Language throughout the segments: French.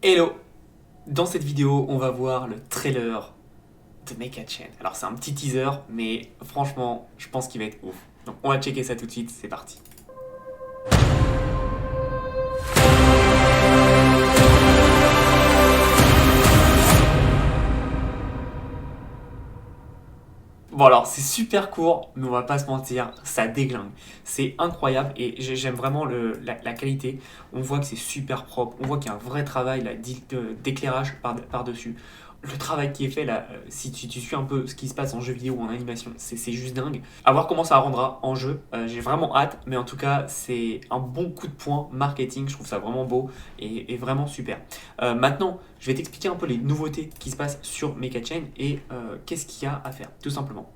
Hello! Dans cette vidéo, on va voir le trailer de Mecha Chain. Alors c'est un petit teaser, mais franchement, je pense qu'il va être ouf. Donc on va checker ça tout de suite, c'est parti. Bon alors c'est super court, mais on va pas se mentir, ça déglingue. C'est incroyable et j'aime vraiment la qualité. On voit que c'est super propre, on voit qu'il y a un vrai travail là, d'éclairage par-dessus. Le travail qui est fait là, si tu suis un peu ce qui se passe en jeu vidéo ou en animation, c'est juste dingue. À voir comment ça rendra en jeu, j'ai vraiment hâte, mais en tout cas c'est un bon coup de poing marketing, je trouve ça vraiment beau et vraiment super. Maintenant, je vais t'expliquer un peu les nouveautés qui se passent sur Mecha Chain et qu'est-ce qu'il y a à faire, tout simplement.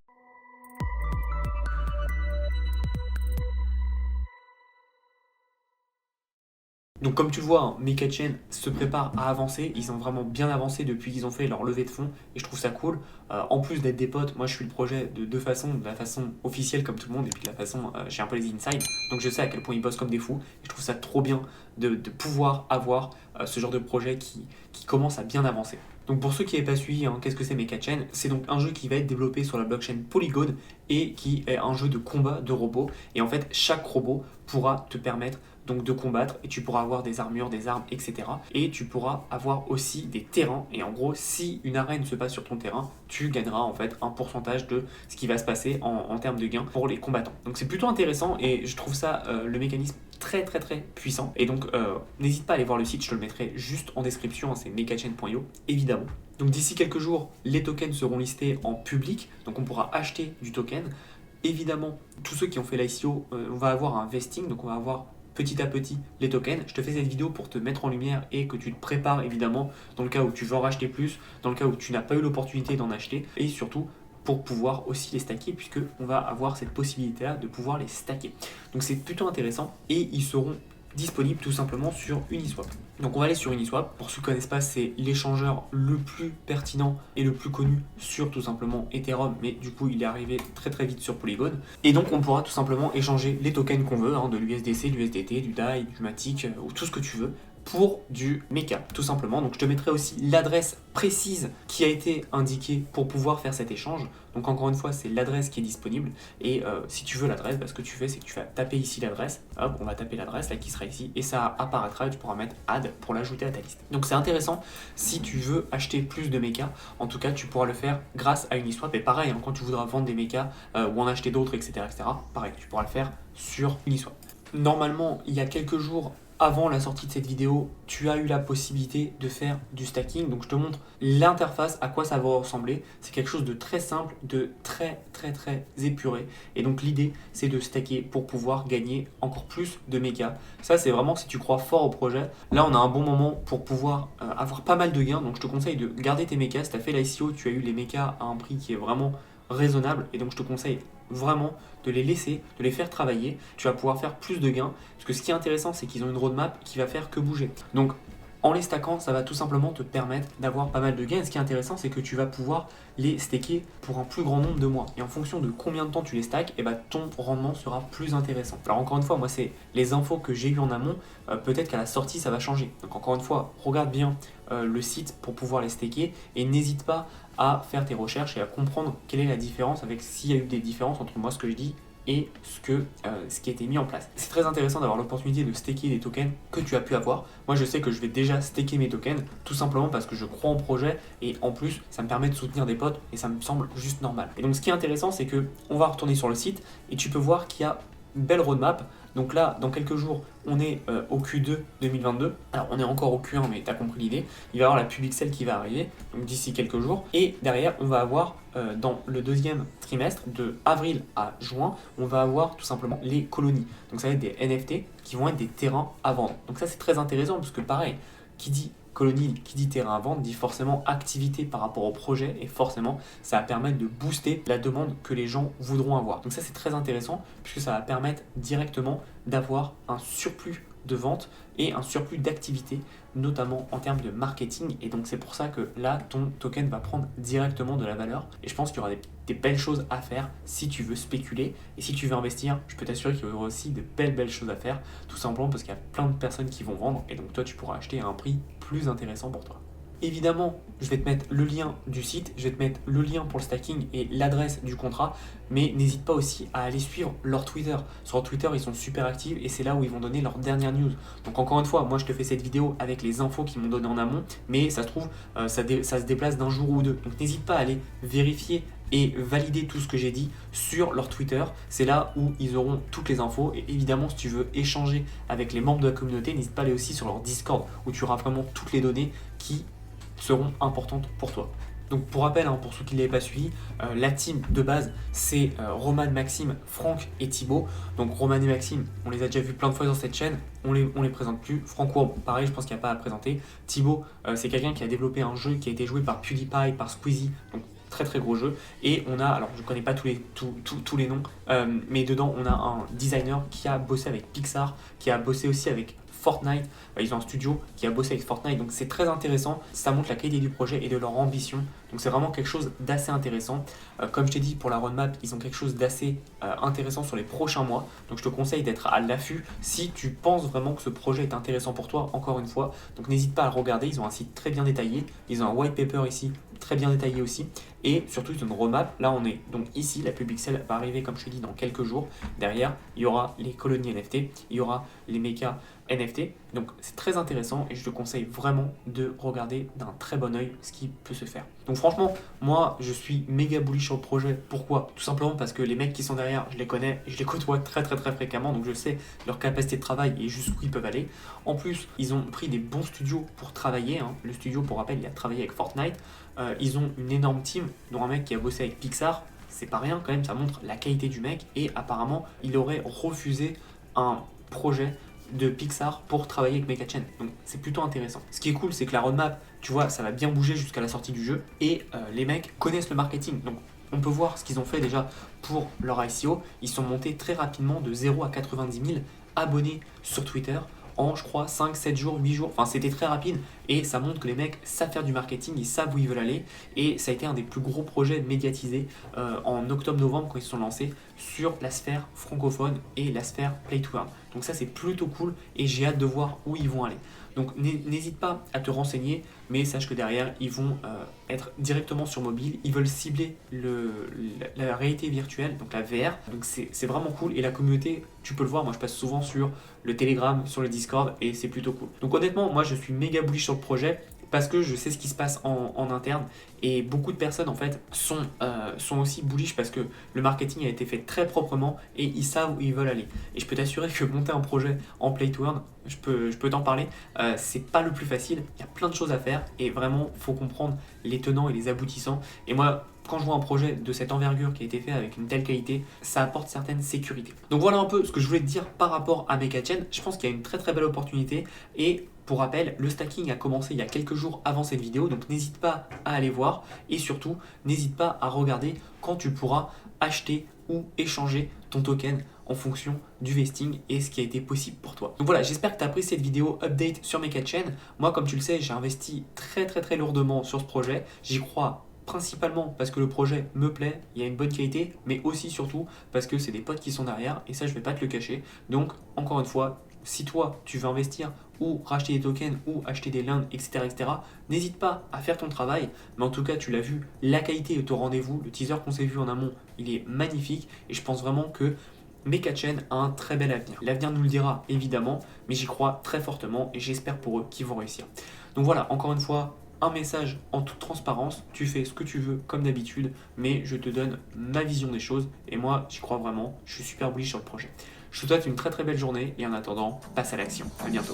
Donc comme tu le vois, hein, Mecha Chain se prépare à avancer, ils ont vraiment bien avancé depuis qu'ils ont fait leur levée de fonds et je trouve ça cool. En plus d'être des potes, moi je suis le projet de deux façons, de la façon officielle comme tout le monde et puis de la façon, j'ai un peu les insides, donc je sais à quel point ils bossent comme des fous et je trouve ça trop bien de pouvoir avoir ce genre de projet qui commence à bien avancer. Donc pour ceux qui n'avaient pas suivi, hein, qu'est-ce que c'est Mecha Chain? C'est donc un jeu qui va être développé sur la blockchain Polygon et qui est un jeu de combat de robots et en fait chaque robot pourra te permettre donc de combattre et tu pourras avoir des armures, des armes, etc. Et tu pourras avoir aussi des terrains et en gros si une arène se passe sur ton terrain, tu gagneras en fait un pourcentage de ce qui va se passer en termes de gains pour les combattants. Donc c'est plutôt intéressant et je trouve ça le mécanisme très puissant et donc n'hésite pas à aller voir le site, je te le mettrai juste en description, hein, c'est mechachain.io évidemment. Donc d'ici quelques jours, les tokens seront listés en public, donc on pourra acheter du token. Évidemment, tous ceux qui ont fait l'ICO, on va avoir un vesting, donc on va avoir petit à petit les tokens. Je te fais cette vidéo pour te mettre en lumière et que tu te prépares évidemment dans le cas où tu veux en racheter plus, dans le cas où tu n'as pas eu l'opportunité d'en acheter et surtout pour pouvoir aussi les stacker puisque on va avoir cette possibilité là de pouvoir les stacker. Donc c'est plutôt intéressant et ils seront disponibles tout simplement sur Uniswap. Donc on va aller sur Uniswap. Pour ceux qui ne connaissent pas, c'est l'échangeur le plus pertinent et le plus connu sur tout simplement Ethereum, mais du coup il est arrivé très vite sur Polygon. Et donc on pourra tout simplement échanger les tokens qu'on veut, hein, de l'USDC, du USDT, du DAI, du Matic, ou tout ce que tu veux, pour du Mecha, tout simplement. Donc je te mettrai aussi l'adresse précise qui a été indiquée pour pouvoir faire cet échange. Donc encore une fois, c'est l'adresse qui est disponible. Et si tu veux l'adresse, ce que tu fais, c'est que tu vas taper ici l'adresse. Hop, on va taper l'adresse là qui sera ici. Et ça apparaîtra et tu pourras mettre add pour l'ajouter à ta liste. Donc c'est intéressant si tu veux acheter plus de Mecha. En tout cas, tu pourras le faire grâce à Uniswap. Et pareil, hein, quand tu voudras vendre des Mecha ou en acheter d'autres, etc., pareil, tu pourras le faire sur Uniswap. Normalement, il y a quelques jours, avant la sortie de cette vidéo, tu as eu la possibilité de faire du stacking. Donc je te montre l'interface, à quoi ça va ressembler. C'est quelque chose de très simple, de très épuré. Et donc l'idée, c'est de stacker pour pouvoir gagner encore plus de méga. Ça, c'est vraiment si tu crois fort au projet. Là, on a un bon moment pour pouvoir avoir pas mal de gains. Donc je te conseille de garder tes mécas. Si tu as fait l'ICO, tu as eu les mécas à un prix qui est vraiment raisonnable. Et donc je te conseille vraiment de les laisser, de les faire travailler. Tu vas pouvoir faire plus de gains. Parce que ce qui est intéressant, c'est qu'ils ont une roadmap qui va faire que bouger. Donc, en les stackant, ça va tout simplement te permettre d'avoir pas mal de gains. Et ce qui est intéressant, c'est que tu vas pouvoir les stacker pour un plus grand nombre de mois. Et en fonction de combien de temps tu les stacks, ton rendement sera plus intéressant. Alors encore une fois, moi, c'est les infos que j'ai eues en amont. Peut-être qu'à la sortie, ça va changer. Donc encore une fois, regarde bien le site pour pouvoir les stacker. Et n'hésite pas à faire tes recherches et à comprendre quelle est la différence avec s'il y a eu des différences entre moi, ce que je dis, et ce qui a été mis en place. C'est très intéressant d'avoir l'opportunité de staker des tokens que tu as pu avoir. Moi, je sais que je vais déjà staker mes tokens, tout simplement parce que je crois en projet et en plus, ça me permet de soutenir des potes et ça me semble juste normal. Et donc, ce qui est intéressant, c'est que on va retourner sur le site et tu peux voir qu'il y a une belle roadmap. Donc là, dans quelques jours, on est au Q2 2022. Alors, on est encore au Q1, mais tu as compris l'idée. Il va y avoir la Publicelle qui va arriver, donc d'ici quelques jours. Et derrière, on va avoir, dans le deuxième trimestre, de avril à juin, on va avoir tout simplement les colonies. Donc ça va être des NFT qui vont être des terrains à vendre. Donc ça, c'est très intéressant, parce que pareil, qui dit colonie, qui dit terrain à vendre, dit forcément activité par rapport au projet et forcément ça va permettre de booster la demande que les gens voudront avoir. Donc ça c'est très intéressant puisque ça va permettre directement d'avoir un surplus de vente et un surplus d'activité, notamment en termes de marketing. Et donc c'est pour ça que là, ton token va prendre directement de la valeur. Et je pense qu'il y aura des belles choses à faire si tu veux spéculer. Et si tu veux investir, je peux t'assurer qu'il y aura aussi de belles choses à faire, tout simplement parce qu'il y a plein de personnes qui vont vendre. Et donc toi, tu pourras acheter à un prix plus intéressant pour toi. Évidemment, je vais te mettre le lien du site, je vais te mettre le lien pour le stacking et l'adresse du contrat, mais n'hésite pas aussi à aller suivre leur Twitter. Sur Twitter, ils sont super actifs et c'est là où ils vont donner leurs dernières news. Donc encore une fois, moi je te fais cette vidéo avec les infos qu'ils m'ont donné en amont, mais ça se trouve, ça se déplace d'un jour ou deux. Donc n'hésite pas à aller vérifier et valider tout ce que j'ai dit sur leur Twitter. C'est là où ils auront toutes les infos. Et évidemment, si tu veux échanger avec les membres de la communauté, n'hésite pas à aller aussi sur leur Discord où tu auras vraiment toutes les données qui seront importantes pour toi. Donc pour rappel, pour ceux qui ne l'avaient pas suivi, la team de base c'est Roman, Maxime, Franck et Thibaut. Donc Roman et Maxime, on les a déjà vus plein de fois dans cette chaîne, on les présente plus. Franck Courbe, pareil, je pense qu'il n'y a pas à présenter. Thibaut, c'est quelqu'un qui a développé un jeu qui a été joué par PewDiePie, par Squeezie, donc très gros jeu. Et on a, alors je ne connais pas tous les noms, mais dedans on a un designer qui a bossé avec Pixar, qui a bossé aussi avec Fortnite. Ils ont un studio qui a bossé avec Fortnite, donc c'est très intéressant. Ça montre la qualité du projet et de leur ambition. Donc c'est vraiment quelque chose d'assez intéressant. Comme je t'ai dit, pour la roadmap, ils ont quelque chose d'assez intéressant sur les prochains mois. Donc je te conseille d'être à l'affût si tu penses vraiment que ce projet est intéressant pour toi, encore une fois. Donc n'hésite pas à le regarder, ils ont un site très bien détaillé. Ils ont un white paper ici, très bien détaillé aussi. Et surtout, ils ont une roadmap. Là, on est donc ici, la Public Sale va arriver, comme je te dis, dans quelques jours. Derrière, il y aura les colonies NFT, il y aura les mécas NFT. Donc c'est très intéressant et je te conseille vraiment de regarder d'un très bon œil ce qui peut se faire. Donc franchement, moi je suis méga bullish sur le projet. Pourquoi? Tout simplement parce que les mecs qui sont derrière, je les connais et je les côtoie très fréquemment, donc je sais leur capacité de travail et jusqu'où ils peuvent aller. En plus, ils ont pris des bons studios pour travailler. Le studio, pour rappel, il a travaillé avec Fortnite. Ils ont une énorme team, dont un mec qui a bossé avec Pixar. C'est pas rien quand même, ça montre la qualité du mec. Et apparemment, il aurait refusé un projet de Pixar pour travailler avec Mega-Chain. Donc c'est plutôt intéressant. Ce qui est cool, c'est que la roadmap, tu vois, ça va bien bouger jusqu'à la sortie du jeu et les mecs connaissent le marketing. Donc on peut voir ce qu'ils ont fait déjà pour leur ICO. Ils sont montés très rapidement de 0 à 90 000 abonnés sur Twitter en, je crois, 5, 7 jours, 8 jours. Enfin, c'était très rapide et ça montre que les mecs savent faire du marketing, ils savent où ils veulent aller. Et ça a été un des plus gros projets médiatisés en octobre-novembre quand ils se sont lancés sur la sphère francophone et la sphère Play to Earn. Donc ça, c'est plutôt cool et j'ai hâte de voir où ils vont aller. Donc n'hésite pas à te renseigner, mais sache que derrière, ils vont être directement sur mobile. Ils veulent cibler la réalité virtuelle, donc la VR. Donc c'est vraiment cool. Et la communauté, tu peux le voir, moi je passe souvent sur le Telegram, sur le Discord, et c'est plutôt cool. Donc honnêtement, moi je suis méga bullish sur le projet parce que je sais ce qui se passe en interne et beaucoup de personnes en fait sont aussi bullish parce que le marketing a été fait très proprement et ils savent où ils veulent aller. Et je peux t'assurer que monter un projet en Play to Earn, je peux t'en parler, c'est pas le plus facile, il y a plein de choses à faire et vraiment faut comprendre les tenants et les aboutissants. Et moi, quand je vois un projet de cette envergure qui a été fait avec une telle qualité, ça apporte certaines sécurités. Donc voilà un peu ce que je voulais te dire par rapport à Mega-Chain. Je pense qu'il y a une très belle opportunité et pour rappel, le stacking a commencé il y a quelques jours avant cette vidéo, donc n'hésite pas à aller voir et surtout n'hésite pas à regarder quand tu pourras acheter ou échanger ton token en fonction du vesting et ce qui a été possible pour toi. Donc voilà, j'espère que tu as apprécié cette vidéo update sur Mega-Chain. Moi, comme tu le sais, j'ai investi très lourdement sur ce projet. J'y crois principalement parce que le projet me plaît, il y a une bonne qualité, mais aussi surtout parce que c'est des potes qui sont derrière et ça je vais pas te le cacher. Donc encore une fois, si toi tu veux investir ou racheter des tokens ou acheter des lands, etc., n'hésite pas à faire ton travail. Mais en tout cas, tu l'as vu, la qualité est au rendez-vous. Le teaser qu'on s'est vu en amont, il est magnifique et je pense vraiment que Mega-Chain a un très bel avenir. L'avenir nous le dira évidemment, mais j'y crois très fortement et j'espère pour eux qu'ils vont réussir. Donc voilà, encore une fois, un message en toute transparence, tu fais ce que tu veux comme d'habitude, mais je te donne ma vision des choses et moi j'y crois vraiment, je suis super bullish sur le projet. Je te souhaite une très belle journée et en attendant, passe à l'action. À bientôt.